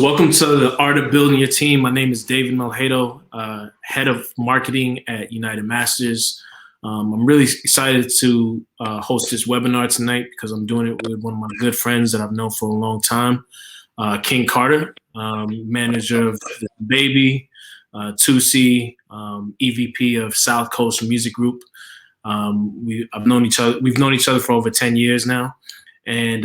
Welcome to the Art of Building Your Team. My name is David Melhado, Head of Marketing at UnitedMasters. I'm really excited to host this webinar tonight because I'm doing it with one of my good friends that I've known for a long time, King Carter, manager of the DaBaby, Toosii, EVP of South Coast Music Group. We've known each other for over 10 years now. And,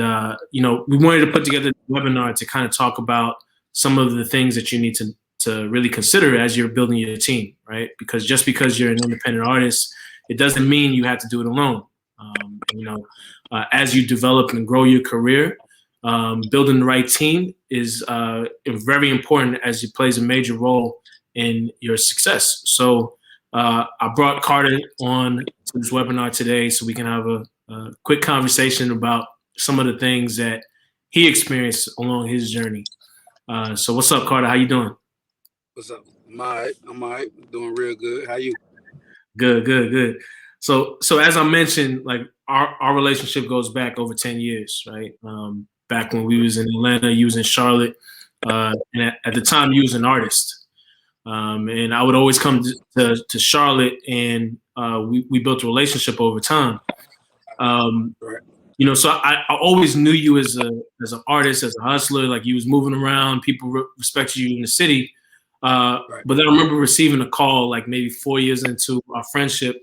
we wanted to put together a webinar to kind of talk about some of the things that you need to really consider as you're building your team, right? Because just because you're an independent artist, it doesn't mean you have to do it alone. As you develop and grow your career, building the right team is very important as it plays a major role in your success. So I brought Carter on to this webinar today so we can have a quick conversation about some of the things that he experienced along his journey. So what's up, Carter? How you doing? What's up? I'm all right. Doing real good. How you? Good. So as I mentioned, like our relationship goes back over 10 years, right? Back when we was in Atlanta, you was in Charlotte, and at the time you was an artist. And I would always come to Charlotte, and we built a relationship over time. Right. So I always knew you as an artist, as a hustler, like you was moving around, people respected you in the city. Right. But then I remember receiving a call like maybe 4 years into our friendship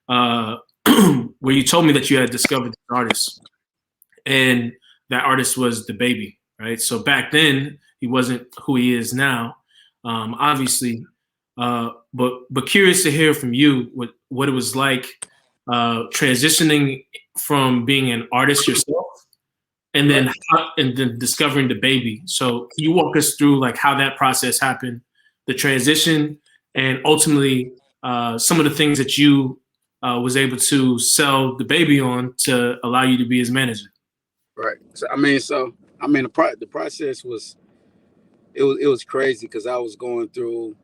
where you told me that you had discovered this artist. And that artist was DaBaby, right? So back then, he wasn't who he is now, obviously. But curious to hear from you what it was like transitioning from being an artist yourself and then discovering DaBaby. So can you walk us through like how that process happened, the transition, and ultimately some of the things that you was able to sell DaBaby on to allow you to be his manager? Right. The process was it was crazy because I was going through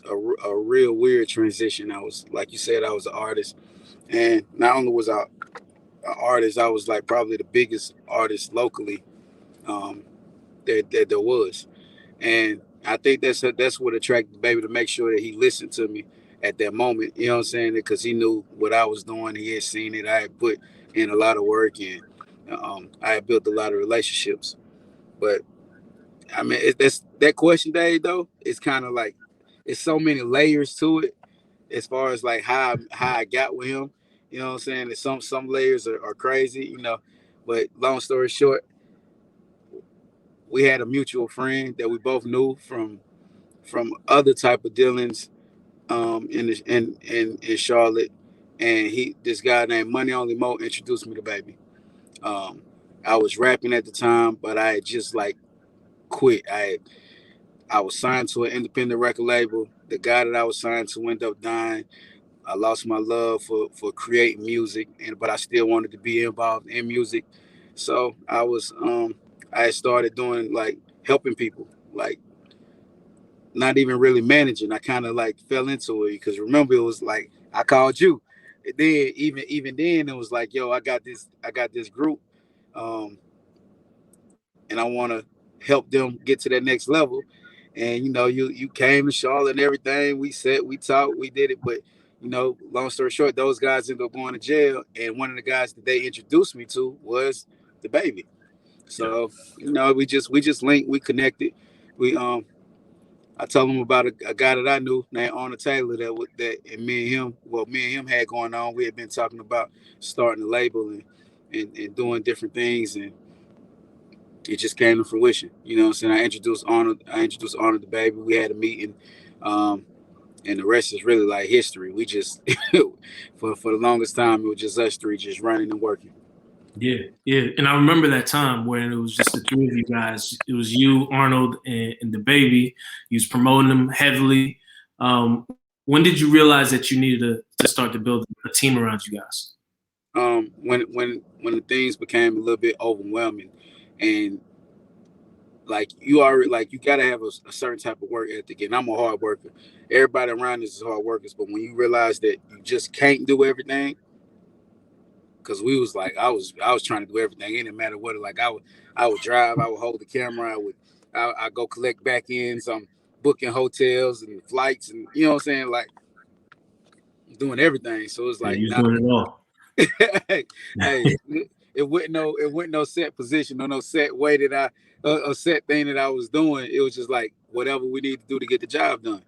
a real weird transition. I was, like you said, I was an artist, and not only was I an artist, I was like probably the biggest artist locally that there was, and I think that's what attracted DaBaby, to make sure that he listened to me at that moment. You know what I'm saying? Because he knew what I was doing. He had seen it. I had put in a lot of work, and I had built a lot of relationships. But I mean, that's that question, Dave. Though it's kind of like it's so many layers to it as far as like how I got with him. You know what I'm saying? And some layers are crazy, But long story short, we had a mutual friend that we both knew from other type of dealings in Charlotte, and this guy named Money Only Mo introduced me to Baby. I was rapping at the time, but I had just like quit. I was signed to an independent record label. The guy that I was signed to ended up dying. I lost my love for creating music, but I still wanted to be involved in music. So I had started doing like helping people, like not even really managing. I kind of like fell into it because remember, it was like I called you. And then even then it was like, yo, I got this group, and I want to help them get to that next level. And you came to Charlotte and everything. We talked, we did it, but long story short, those guys ended up going to jail, and one of the guys that they introduced me to was DaBaby. So we just linked, we connected. We I told him about a guy that I knew named Arnold Taylor and me and him had going on. We had been talking about starting a label and doing different things, and it just came to fruition. You know what I'm saying? I introduced Arnold DaBaby. We had a meeting, and the rest is really like history. We just for the longest time it was just us three just running and working. Yeah. And I remember that time when it was just the three of you guys. It was you, Arnold, and DaBaby. You was promoting them heavily. When did you realize that you needed to start to build a team around you guys? When the things became a little bit overwhelming, and like you gotta have a certain type of work ethic. And I'm a hard worker. Everybody around us is hard workers, but when you realize that you just can't do everything, because we was like I was trying to do everything. It didn't matter what. Like I would drive, I would hold the camera, I go collect back ends. I'm booking hotels and flights, and you know what I'm saying, like doing everything. So it's Yeah, like, you was nah, doing it all. hey, it wasn't no set position or no set way that a set thing that I was doing. It was just like whatever we need to do to get the job done.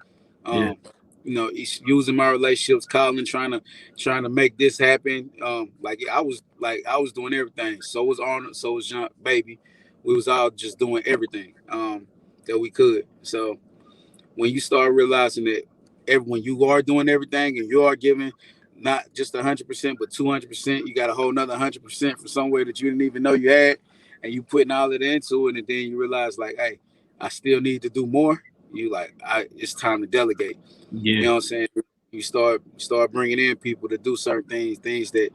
Yeah, Um, using my relationships, calling, trying to make this happen. I was doing everything. So was Arnold. So was John Baby. We was all just doing everything that we could. So when you start realizing that when you are doing everything and you are giving not just 100% but 200%, you got a whole nother 100% for somewhere that you didn't even know you had, and you putting all it into it, and then you realize like, hey, I still need to do more. You like, it's time to delegate. You yeah, know what I'm saying? You start bringing in people to do certain things that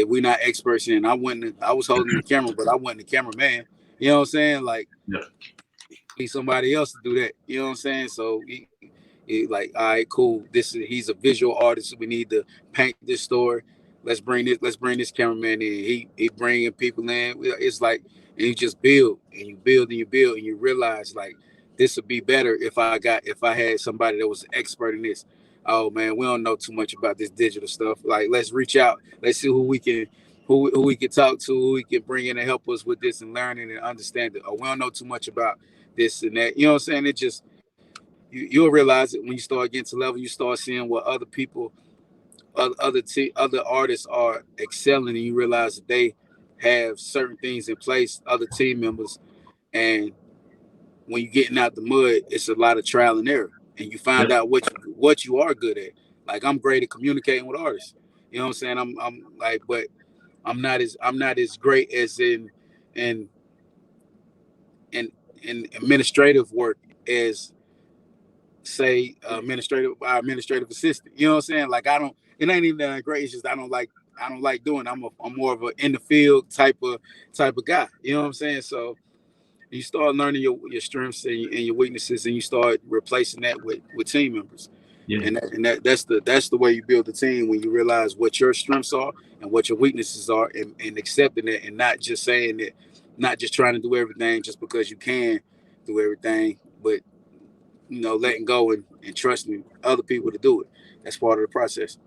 we're not experts in. I was holding the camera, but I wasn't the cameraman. You know what I'm saying? Like, yeah, need somebody else to do that. You know what I'm saying? So like, all right, cool. He's a visual artist. We need to paint this story. Let's bring this cameraman in. He bringing people in. It's like, and you just build and you build and you build and you realize like this would be better if I had somebody that was an expert in this. Oh man, we don't know too much about this digital stuff. Like, let's reach out. Let's see who we can talk to, who we can bring in and help us with this and learning and understanding. Oh, we don't know too much about this and that. You know what I'm saying? It just, you'll realize it when you start getting to level. You start seeing what other people, other artists are excelling, and you realize that they have certain things in place, other team members. And when you're getting out the mud, it's a lot of trial and error, and you yeah, find out what you are good at. Like, I'm great at communicating with artists. You know what I'm saying? I'm like, but I'm not as great as in in in administrative work as, say, administrative assistant. You know what I'm saying? Like, I don't. It ain't even that great. It's just I don't like doing it. I'm more of a in the field type of guy. You know what I'm saying? So you start learning your strengths and your weaknesses, and you start replacing that with team members. yeah, That's the way you build a team, when you realize what your strengths are and what your weaknesses are, and accepting it, and not just saying that, not just trying to do everything just because you can do everything, but letting go and trusting other people to do it. That's part of the process.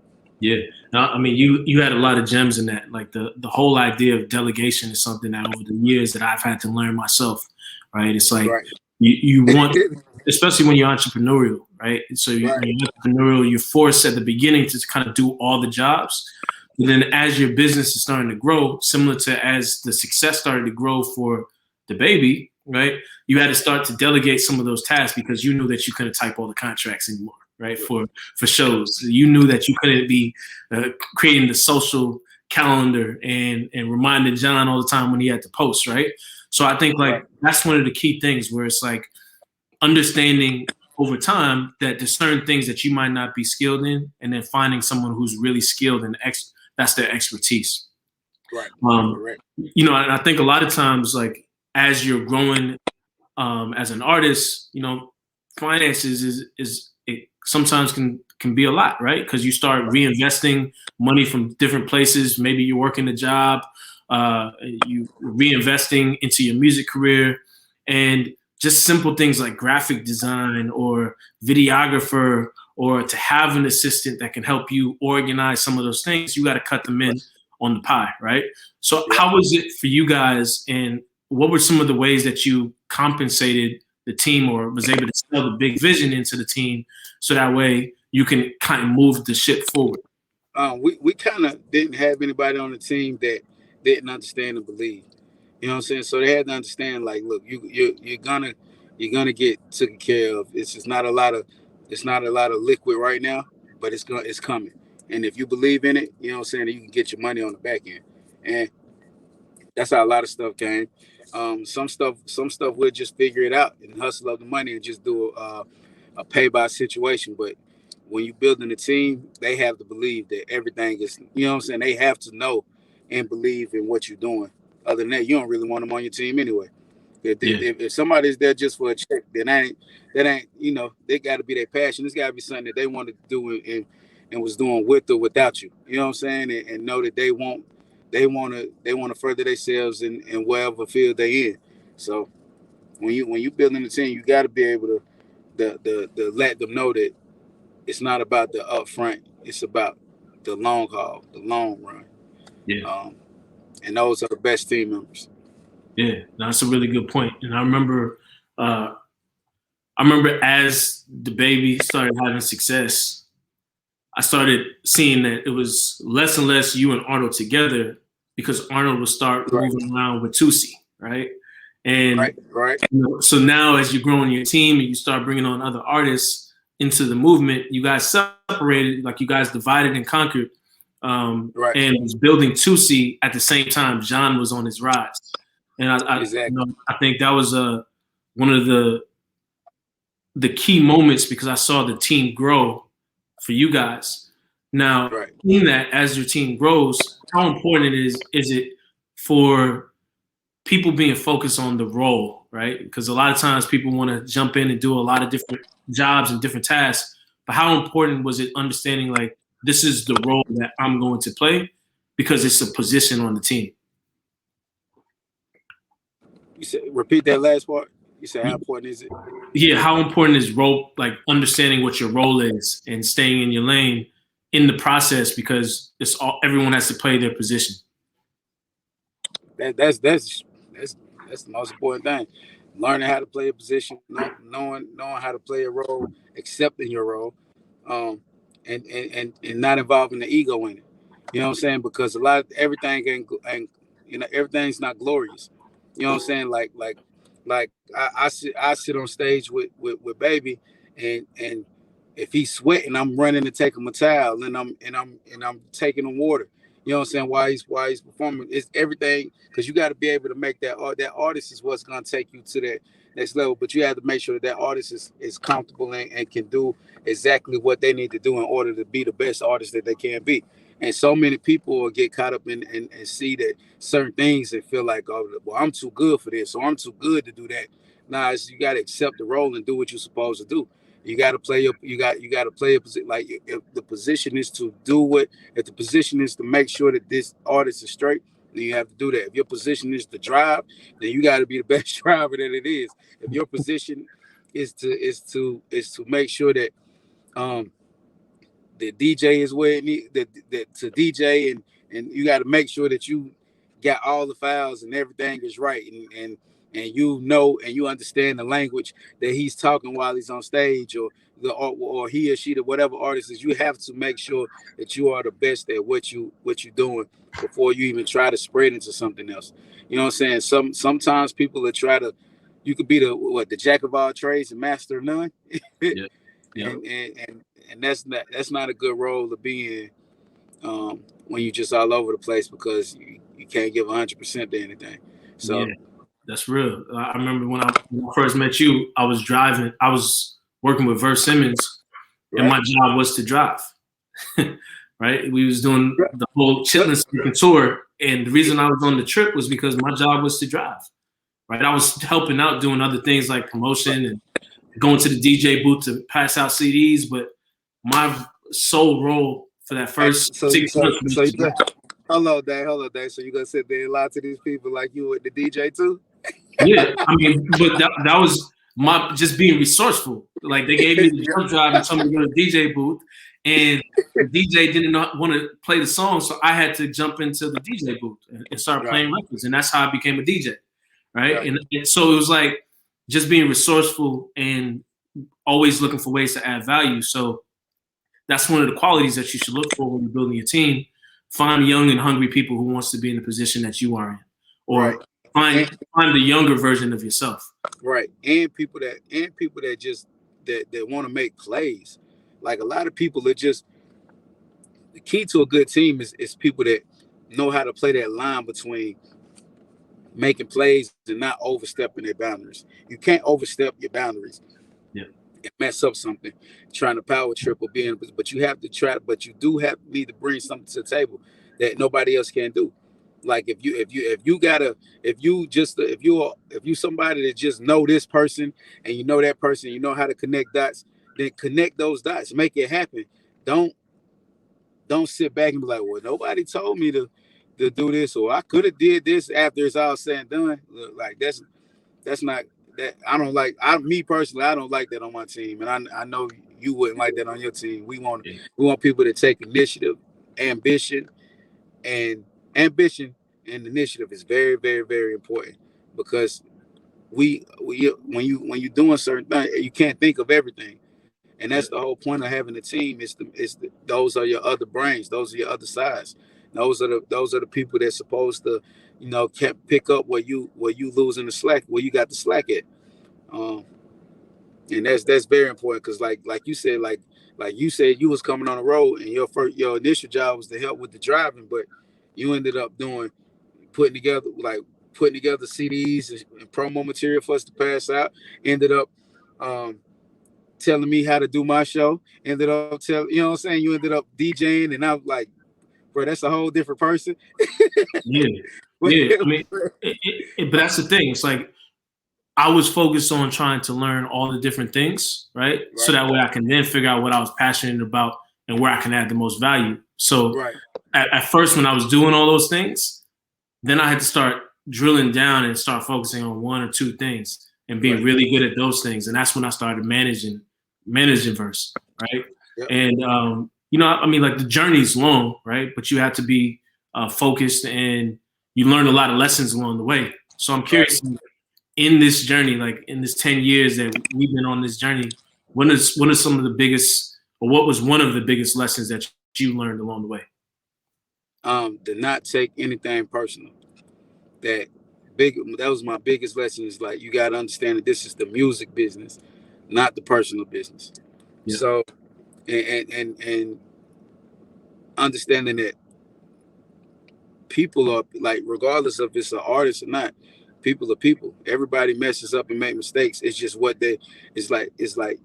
yeah. Now, I mean, you had a lot of gems in that. Like the whole idea of delegation is something that over the years that I've had to learn myself. Right? It's like Right. you want, especially when you're entrepreneurial, right? So Right. when you're entrepreneurial, you're forced at the beginning to kind of do all the jobs. And then as your business is starting to grow, similar to as the success started to grow for DaBaby, right? You had to start to delegate some of those tasks because you knew that you couldn't type all the contracts anymore, right? For shows, you knew that you couldn't be creating the social calendar and reminding John all the time when he had to post, right? So I think like Right. that's one of the key things where it's like understanding over time that there's certain things that you might not be skilled in, and then finding someone who's really skilled and that's their expertise. Right. Um, Correct. and I think a lot of times, like as you're growing as an artist, finances is it sometimes can be a lot, right? Because you start reinvesting money from different places. Maybe you're working a job, you reinvesting into your music career, and just simple things like graphic design or videographer, or to have an assistant that can help you organize some of those things. You got to cut them in on the pie, right? So, Yeah. how was it for you guys, and what were some of the ways that you compensated the team or was able to sell the big vision into the team so that way you can kind of move the ship forward? We kind of didn't have anybody on the team that didn't understand and believe. You know what I'm saying? So they had to understand, like, look, you're gonna get taken care of. It's not a lot of liquid right now, but it's coming. And if you believe in it, you know what I'm saying, you can get your money on the back end. And that's how a lot of stuff came. Some stuff we'll just figure it out and hustle up the money and just do a pay by situation. But when you're building a team, they have to believe that everything is, you know what I'm saying? They have to know and believe in what you're doing. Other than that, you don't really want them on your team anyway. If, Yeah, if, if somebody's there just for a check, then that ain't, they got to be their passion. It's got to be something that they want to do and was doing with or without you. You know what I'm saying? And know that they want to further themselves in whatever field they in. So when you building a team, you got to be able to the let them know that it's not about the upfront. It's about the long haul, the long run. Yeah. And those are the best team members. Yeah, that's a really good point. And I remember as DaBaby started having success, I started seeing that it was less and less you and Arnold together because Arnold would start moving around with Toosii, right? And right. So now as you're growing your team and you start bringing on other artists into the movement, you guys separated, like you guys divided and conquered, and was building Toosii at the same time John was on his rise. And I think that was one of the key moments because I saw the team grow for you guys. Now, in that, as your team grows, how important is it for people being focused on the role, right? Because a lot of times people want to jump in and do a lot of different jobs and different tasks. But how important was it understanding, like, this is the role that I'm going to play because it's a position on the team? You said, repeat that last part. You said, how important is it? Yeah, how important is role, like understanding what your role is and staying in your lane in the process because everyone has to play their position. That's the most important thing. Learning how to play a position, knowing how to play a role, accepting your role, and not involving the ego in it. You know what I'm saying? Because everything ain't everything's not glorious. You know what I'm saying? Like I sit on stage with Baby, and if he's sweating, I'm running to take him a towel, and I'm taking him water. You know what I'm saying? Why he's performing. It's everything, because you got to be able to make that artist is what's going to take you to that next level. But you have to make sure that artist is comfortable and can do exactly what they need to do in order to be the best artist that they can be. And so many people will get caught up in and see that certain things and feel like, oh, well, I'm too good for this, or I'm too good to do that. Nah, you got to accept the role and do what you're supposed to do. You got to play you got to play a position. Like, if the position is to if the position is to make sure that this artist is straight, then you have to do that. If your position is to drive, then you got to be the best driver that it is. If your position is to make sure that the DJ is where it needs to DJ, and you got to make sure that you got all the files and everything is right, and you know and you understand the language that he's talking while he's on stage, or he or she, the whatever artist is. You have to make sure that you are the best at what you're doing before you even try to spread into something else. You know what I'm saying? Sometimes people that try to, you could be the jack of all trades and master of none. Yeah. And that's not a good role to be in when you're just all over the place, because you can't give 100% to anything. So yeah, that's real. I remember when I first met you, I was working with Verse Simmons, and my job was to drive. Right? We was doing the whole Chitlin speaking tour, and the reason I was on the trip was because my job was to drive. Right? I was helping out doing other things like promotion and going to the DJ booth to pass out CDs, but my sole role for that first 6 months. Hello, Dave. So you gonna sit there and lie to these people like you with the DJ too? Yeah, I mean, but that was my just being resourceful. Like, they gave me the jump drive and told me to go to the DJ booth, and the DJ didn't want to play the song, so I had to jump into the DJ booth and start playing records, and that's how I became a DJ. Right? And so it was like just being resourceful and always looking for ways to add value. So that's one of the qualities that you should look for when you're building your team. Find young and hungry people who wants to be in the position that you are in, or find the younger version of yourself. Right. And people that just that want to make plays. Like, a lot of people are just, the key to a good team is people that know how to play that line between making plays and not overstepping their boundaries. You can't overstep your boundaries. Yeah. And mess up something, trying to power trip or but you have to try. But you do have need to bring something to the table that nobody else can do. Like, if you somebody that just know this person, and you know that person, you know how to connect dots, then connect those dots, make it happen. Don't sit back and be like, well, nobody told me to do this, or I could have did this after it's all said and done. Like, that's not that I don't like. Me personally, I don't like that on my team, and I know you wouldn't like that on your team. We want people to take initiative, ambition, and ambition and initiative is very, very, very important because when you doing certain things, you can't think of everything, and that's the whole point of having a team. Those are your other brains, those are your other sides, those are the people that's supposed to, can't pick up where you losing the slack, where you got the slack at. Um, and that's very important because like you said, you was coming on the road and your initial job was to help with the driving, but you ended up putting together putting together CDs and promo material for us to pass out. Ended up um, telling me how to do my show. Ended up telling, you know what I'm saying, you ended up DJing, and I'm like, bro, that's a whole different person. Yeah, but, yeah. I mean, but that's the thing. It's like I was focused on trying to learn all the different things, right? So that way I can then figure out what I was passionate about and where I can add the most value. So at first, when I was doing all those things, then I had to start drilling down and start focusing on one or two things and being really good at those things. And that's when I started managing Verse, right? Yep. And, I mean, like the journey's long, right? But you have to be focused and you learn a lot of lessons along the way. So I'm curious, in this journey, like in this 10 years that we've been on this journey, what are some of the biggest, or what was one of the biggest lessons that you learned along the way? To not take anything personal. That was my biggest lesson, is like, you got to understand that this is the music business, not the personal business. Yeah. So and understanding that people are, like, regardless of if it's an artist or not, people are people. Everybody messes up and make mistakes. It's just it's like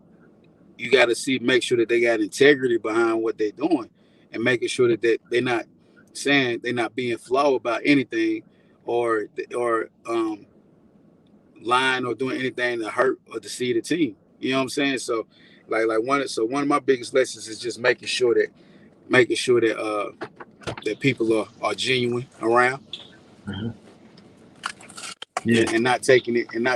you got to make sure that they got integrity behind what they're doing, and making sure that they're not being flawed about anything, or lying or doing anything to hurt or deceive the team. You know what I'm saying? So one of my biggest lessons is just making sure that that people are genuine around. Mm-hmm. Yeah. And not taking it I'm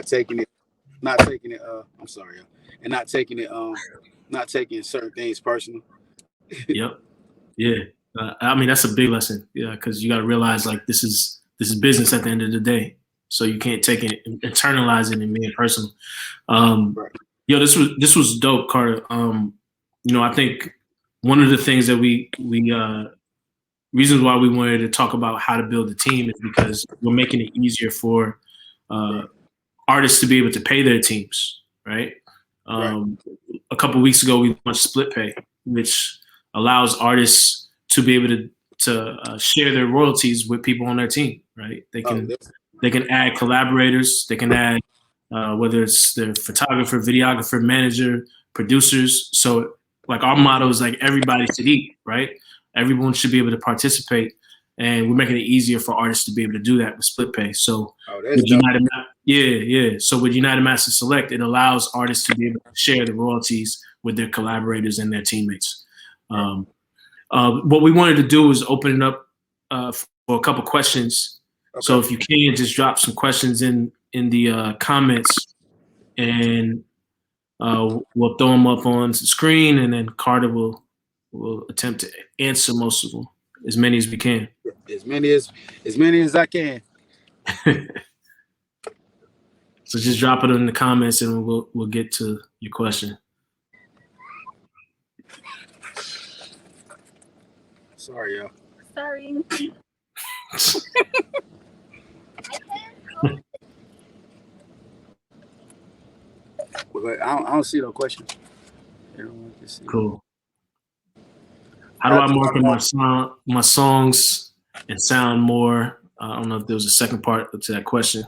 sorry, and not taking certain things personal. Yep. Yeah. I mean, that's a big lesson. Yeah, because you got to realize, like, this is business at the end of the day. So you can't take it, internalize it, and make it personal. Yo, this was dope, Carter. I think one of the things that we reasons why we wanted to talk about how to build a team is because we're making it easier for artists to be able to pay their teams, right? A couple of weeks ago, we launched Split Pay, which allows artists to be able to share their royalties with people on their team, right? They can add collaborators. They can add whether it's their photographer, videographer, manager, producers. So, like, our motto is like everybody should eat, right? Everyone should be able to participate, and we're making it easier for artists to be able to do that with Split Pay. So with So with UnitedMasters Select, it allows artists to be able to share the royalties with their collaborators and their teammates. What we wanted to do was open it up for a couple questions. Okay. So if you can, just drop some questions in the comments, and we'll throw them up on the screen, and then Carter will attempt to answer most of them, as many as we can. As many as I can. So just drop it in the comments, and we'll get to your question. Sorry, y'all. Sorry. I don't see no questions. Cool. How do I market my songs and sound more? I don't know if there was a second part to that question.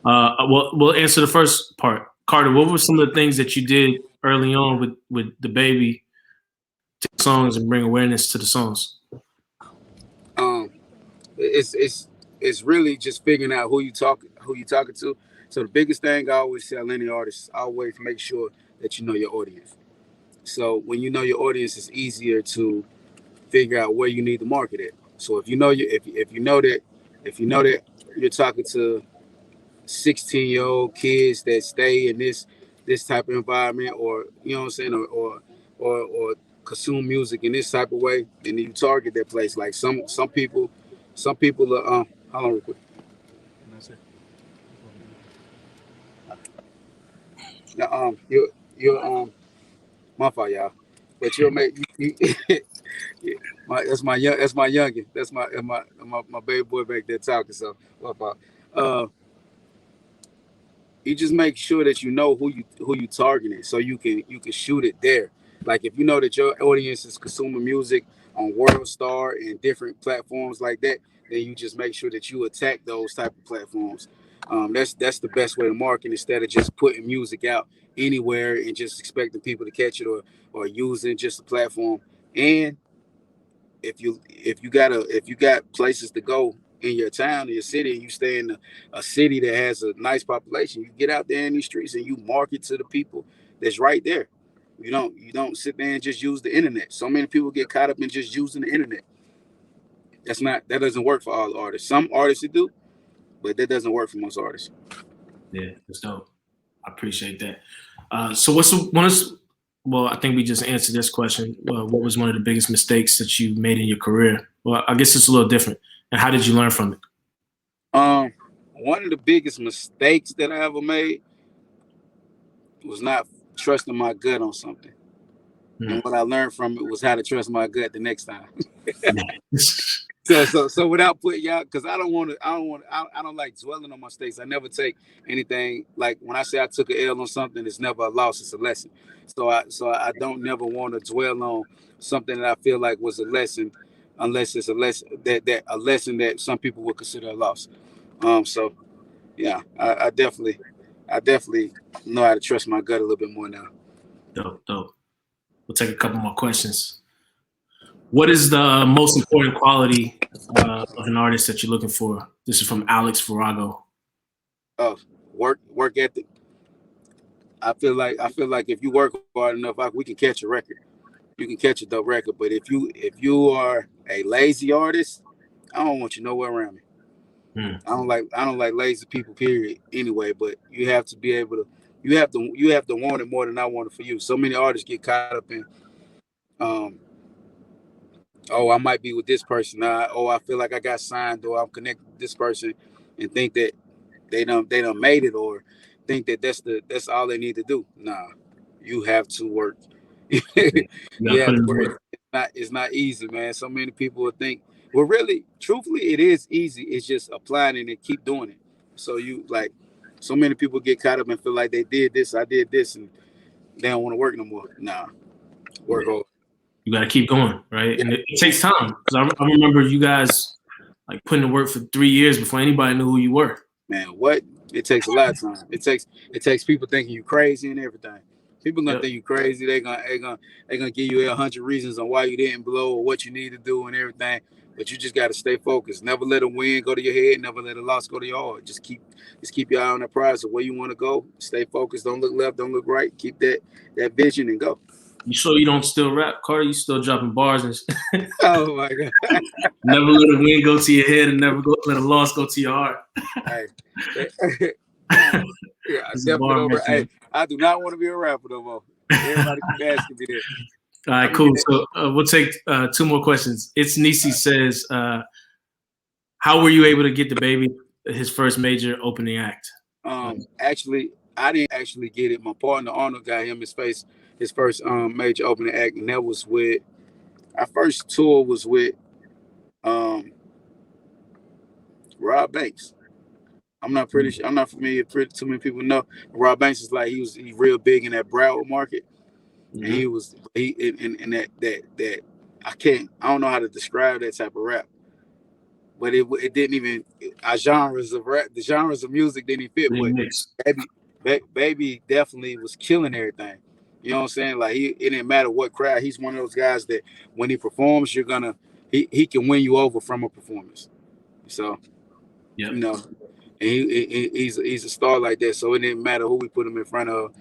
We'll answer the first part. Carter, what were some of the things that you did early on with DaBaby to songs and bring awareness to the songs? It's really just figuring out who you talking to. So the biggest thing I always tell any artist, always make sure that you know your audience. So when you know your audience, it's easier to figure out where you need to market it. So if you know that you're talking to 16-year-old kids that stay in this type of environment, or you know what I'm saying, or consume music in this type of way, and you target that place. Like some people are hold on real quick. Now, you my fault, y'all. But you'll make that's my youngin. That's my baby boy back there talking. So my fault. You just make sure that you know who you targeting, so you can shoot it there. Like if you know that your audience is consuming music on World Star and different platforms like that, then you just make sure that you attack those type of platforms. That's the best way to market, instead of just putting music out anywhere and just expecting people to catch it, or using just a platform. And if you got places to go in your town, in your city, and you stay in a city that has a nice population, you get out there in these streets and you market to the people that's right there. You don't sit there and just use the internet. So many people get caught up in just using the internet. That doesn't work for all artists. Some artists do, but that doesn't work for most artists. Yeah, that's dope. I appreciate that. So what's one of, well, I think we just answered this question. What was one of the biggest mistakes that you made in your career? Well, I guess it's a little different. And how did you learn from it? One of the biggest mistakes that I ever made was not trusting my gut on something. And what I learned from it was how to trust my gut the next time. So without putting y'all, because I don't like dwelling on my mistakes. I never take anything, like when I say I took an L on something, it's never a loss, it's a lesson. So I don't never want to dwell on something that I feel like was a lesson, unless it's a lesson that a lesson that some people would consider a loss. So yeah, I definitely know how to trust my gut a little bit more now. Dope. We'll take a couple more questions. What is the most important quality of an artist that you're looking for? This is from Alex Virago. Work ethic. I feel like if you work hard enough, we can catch a record. You can catch a dope record. But if you are a lazy artist, I don't want you nowhere around me. I don't like lazy people, period. Anyway, but you have to be able to. You have to want it more than I want it for you. So many artists get caught up in, oh, I might be with this person. I feel like I got signed, or I'm connected with this person, and think that they done made it, or think that that's all they need to do. Nah, you have to work. You have to work. It's not easy, man. So many people would think, well, really, truthfully, it is easy. It's just applying it and keep doing it. So so many people get caught up and feel like they did this, I did this, and they don't want to work no more. Nah, work hard. You got to keep going, right? And it takes time, because I remember you guys like putting to work for 3 years before anybody knew who you were. Man, what? It takes a lot of time. It takes people thinking you crazy and everything. People gonna think you crazy. They gonna give you 100 reasons on why you didn't blow or what you need to do and everything. But you just gotta stay focused. Never let a win go to your head. Never let a loss go to your heart. Just keep your eye on the prize of where you want to go. Stay focused. Don't look left. Don't look right. Keep that vision and go. You sure you don't still rap, Carter? You still dropping bars and Oh my God. Never let a win go to your head, and never let a loss go to your heart. Hey. Yeah, I definitely don't. Hey, I do not want to be a rapper no more. Everybody keep asking me that. All right, cool. So we'll take 2 more questions. It's Nisi says, how were you able to get DaBaby his first major opening act? Actually, I didn't actually get it. My partner Arnold got him his first major opening act, and that was with our first tour was with Rob Banks. I'm not familiar. Too many people know Rob Banks is like he's real big in that Broward market, and he in that I don't know how to describe that type of rap, but it didn't even our genres of rap, the genres of music didn't fit. But Baby definitely was killing everything. You know what I'm saying? Like it didn't matter what crowd. He's one of those guys that when he performs, he can win you over from a performance. So, you know, and he's a star like that. So it didn't matter who we put him in front of.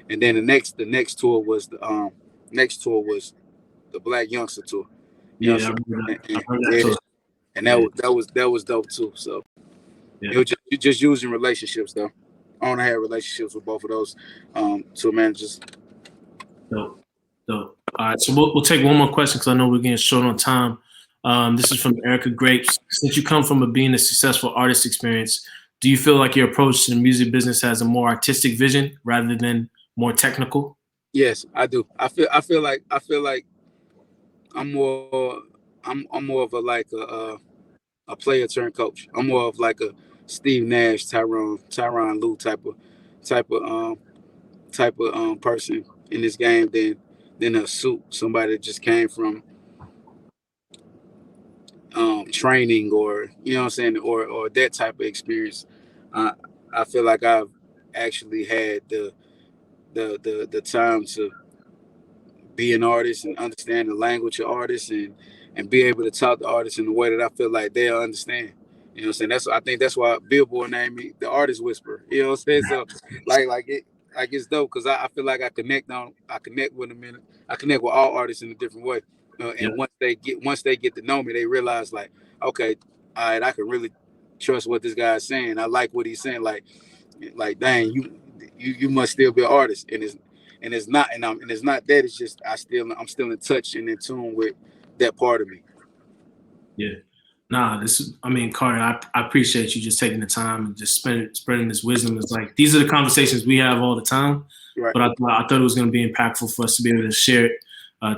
And then the next tour was the Black Youngster tour. You know what I'm saying? And that was dope too. So It was just using relationships though. I want to have relationships with both of those two managers. Dope. All right, so we'll take one more question because I know we're getting short on time. This is from Erica Grapes. Since you come from being a successful artist experience, do you feel like your approach to the music business has a more artistic vision rather than more technical? Yes, I do. I feel like I'm more of a player turned coach. I'm more of like a Steve Nash, Tyronn Lue type of person in this game than a suit. Somebody that just came from training, or you know what I'm saying, or that type of experience. I feel like I've actually had the time to be an artist and understand the language of artists, and be able to talk to artists in a way that I feel like they'll understand. You know what I'm saying? I think that's why Billboard named me the Artist Whisperer. You know what I'm saying? So it's dope because I feel like I connect with them, I connect with all artists in a different way. And once they get to know me, they realize like, okay, all right, I can really trust what this guy's saying. I like what he's saying. Like dang, you must still be an artist, and it's not, and it's not that. It's just I'm still in touch and in tune with that part of me. Yeah. Nah, Carter, I appreciate you just taking the time and just spreading this wisdom. It's like, these are the conversations we have all the time, right. But I thought it was going to be impactful for us to be able to share it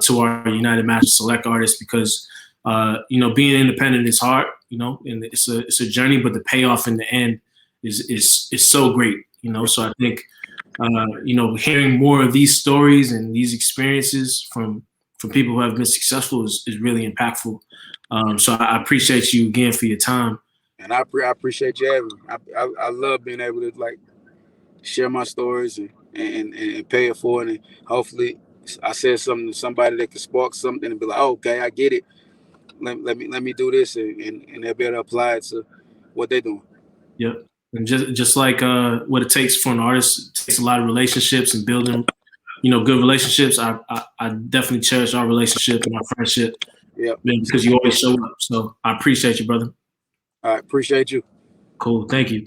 to our United Masters Select artists because, being independent is hard, and it's a journey, but the payoff in the end is so great, So I think, hearing more of these stories and these experiences from people who have been successful is really impactful. So I appreciate you again for your time. And I appreciate you having me. I love being able to like share my stories and pay it forward. And hopefully I said something to somebody that could spark something and be like, oh, okay, I get it. Let me do this, and they'll be able to apply it to what they're doing. Yep. And just like what it takes for an artist, it takes a lot of relationships and building, good relationships. I definitely cherish our relationship and our friendship. Yeah. Because you always show up. So I appreciate you, brother. All right. Appreciate you. Cool. Thank you.